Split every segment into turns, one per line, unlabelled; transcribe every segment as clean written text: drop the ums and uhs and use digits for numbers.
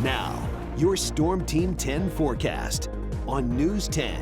Now, your Storm Team 10 forecast on News 10.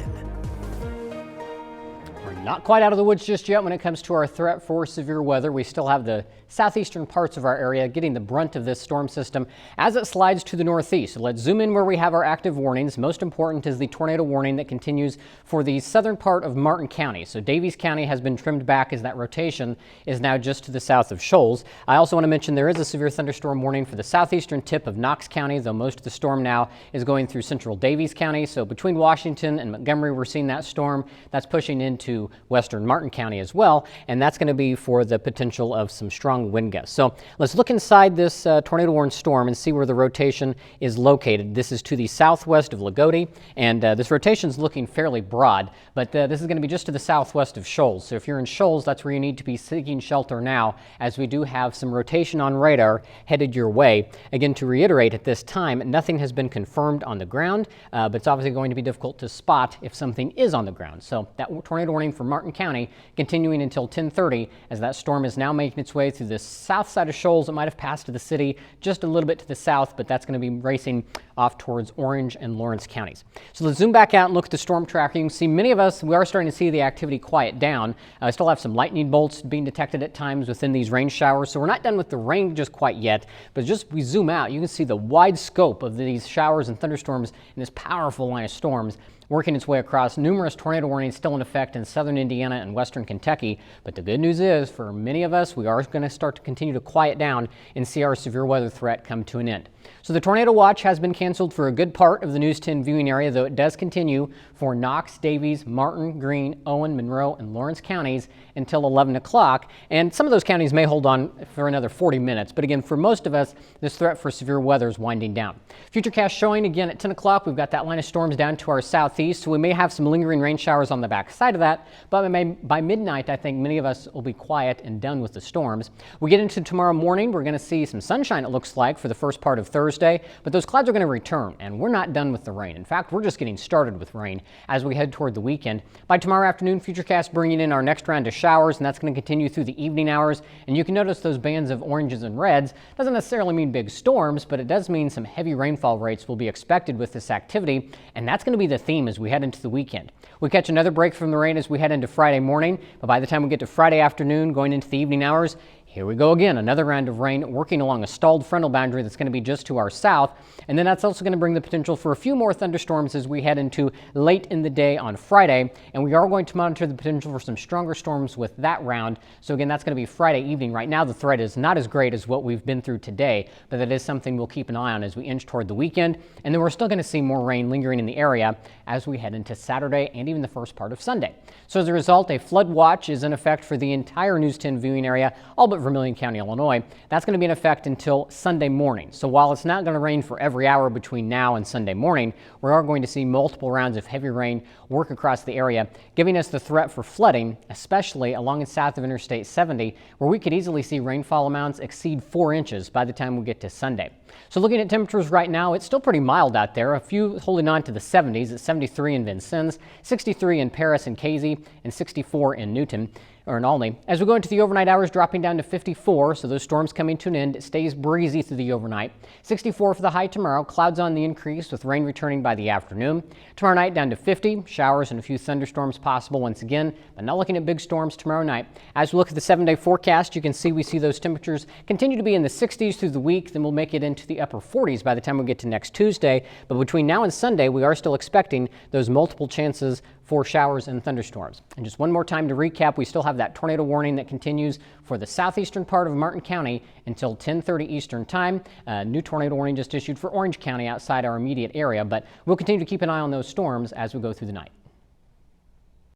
We're not quite out of the woods just yet when it comes to our threat for severe weather. We still have the southeastern parts of our area getting the brunt of this storm system as it slides to the northeast. So let's zoom in where we have our active warnings. Most important is the tornado warning that continues for the southern part of Martin County. So Daviess County has been trimmed back as that rotation is now just to the south of Shoals. I also want to mention there is a severe thunderstorm warning for the southeastern tip of Knox County, though most of the storm now is going through central Daviess County. So between Washington and Montgomery, we're seeing that storm that's pushing into western Martin County as well, and that's going to be for the potential of some strong wind gusts. So let's look inside this tornado warned storm and see where the rotation is located. This is to the southwest of Lagodi, and this rotation is looking fairly broad, but this is going to be just to the southwest of Shoals. So if you're in Shoals, that's where you need to be seeking shelter now, as we do have some rotation on radar headed your way. Again, to reiterate, at this time, nothing has been confirmed on the ground, but it's obviously going to be difficult to spot if something is on the ground. So that tornado warning for Martin County continuing until 10:30 as that storm is now making its way through the south side of Shoals. It might have passed to the city just a little bit to the south, but that's going to be racing off towards Orange and Lawrence counties. So let's zoom back out and look at the storm tracker. You can see many of us, we are starting to see the activity quiet down. I still have some lightning bolts being detected at times within these rain showers, so we're not done with the rain just quite yet, but just we zoom out, you can see the wide scope of these showers and thunderstorms in this powerful line of storms working its way across. Numerous tornado warnings still in effect in southern Indiana and western Kentucky. But the good news is, for many of us, we are going to start to continue to quiet down and see our severe weather threat come to an end. So the tornado watch has been canceled for a good part of the News 10 viewing area, though it does continue for Knox, Daviess, Martin, Greene, Owen, Monroe, and Lawrence counties until 11 o'clock. And some of those counties may hold on for another 40 minutes. But again, for most of us, this threat for severe weather is winding down. Futurecast showing again at 10 o'clock. We've got that line of storms down to our southeast, so we may have some lingering rain showers on the back side of that. But by midnight, I think many of us will be quiet and done with the storms. We get into tomorrow morning. We're going to see some sunshine, it looks like, for the first part of Thursday. But those clouds are going to return, and we're not done with the rain. In fact, we're just getting started with rain as we head toward the weekend. By tomorrow afternoon, Futurecast bringing in our next round of showers, and that's going to continue through the evening hours. And you can notice those bands of oranges and reds. Doesn't necessarily mean big storms, but it does mean some heavy rainfall rates will be expected with this activity, and that's going to be the theme as we head into the weekend. We catch another break from the rain as we head into Friday morning, but by the time we get to Friday afternoon, going into the evening hours, here we go again, another round of rain working along a stalled frontal boundary that's going to be just to our south. And then that's also going to bring the potential for a few more thunderstorms as we head into late in the day on Friday. And we are going to monitor the potential for some stronger storms with that round. So again, that's going to be Friday evening. Right now, the threat is not as great as what we've been through today, but that is something we'll keep an eye on as we inch toward the weekend. And then we're still going to see more rain lingering in the area as we head into Saturday and even the first part of Sunday. So as a result, a flood watch is in effect for the entire News 10 viewing area, all but Vermilion County, Illinois. That's going to be in effect until Sunday morning. So while it's not going to rain for every hour between now and Sunday morning, we are going to see multiple rounds of heavy rain work across the area, giving us the threat for flooding, especially along and south of Interstate 70, where we could easily see rainfall amounts exceed 4 inches by the time we get to Sunday. So looking at temperatures right now, it's still pretty mild out there. A few holding on to the 70s at 73 in Vincennes, 63 in Paris and Casey, and 64 in Newton. Or in Olney. As we go into the overnight hours, dropping down to 54, so those storms coming to an end. It stays breezy through the overnight. 64 for the high tomorrow, clouds on the increase with rain returning by the afternoon. Tomorrow night down to 50, showers and a few thunderstorms possible once again, but not looking at big storms tomorrow night. As we look at the 7-day forecast, you can see we see those temperatures continue to be in the 60s through the week, then we'll make it into the upper 40s by the time we get to next Tuesday. But between now and Sunday, we are still expecting those multiple chances for showers and thunderstorms. And just one more time to recap, we still have that tornado warning that continues for the southeastern part of Martin County until 10:30 Eastern time. New tornado warning just issued for Orange County outside our immediate area, but we'll continue to keep an eye on those storms as we go through the night.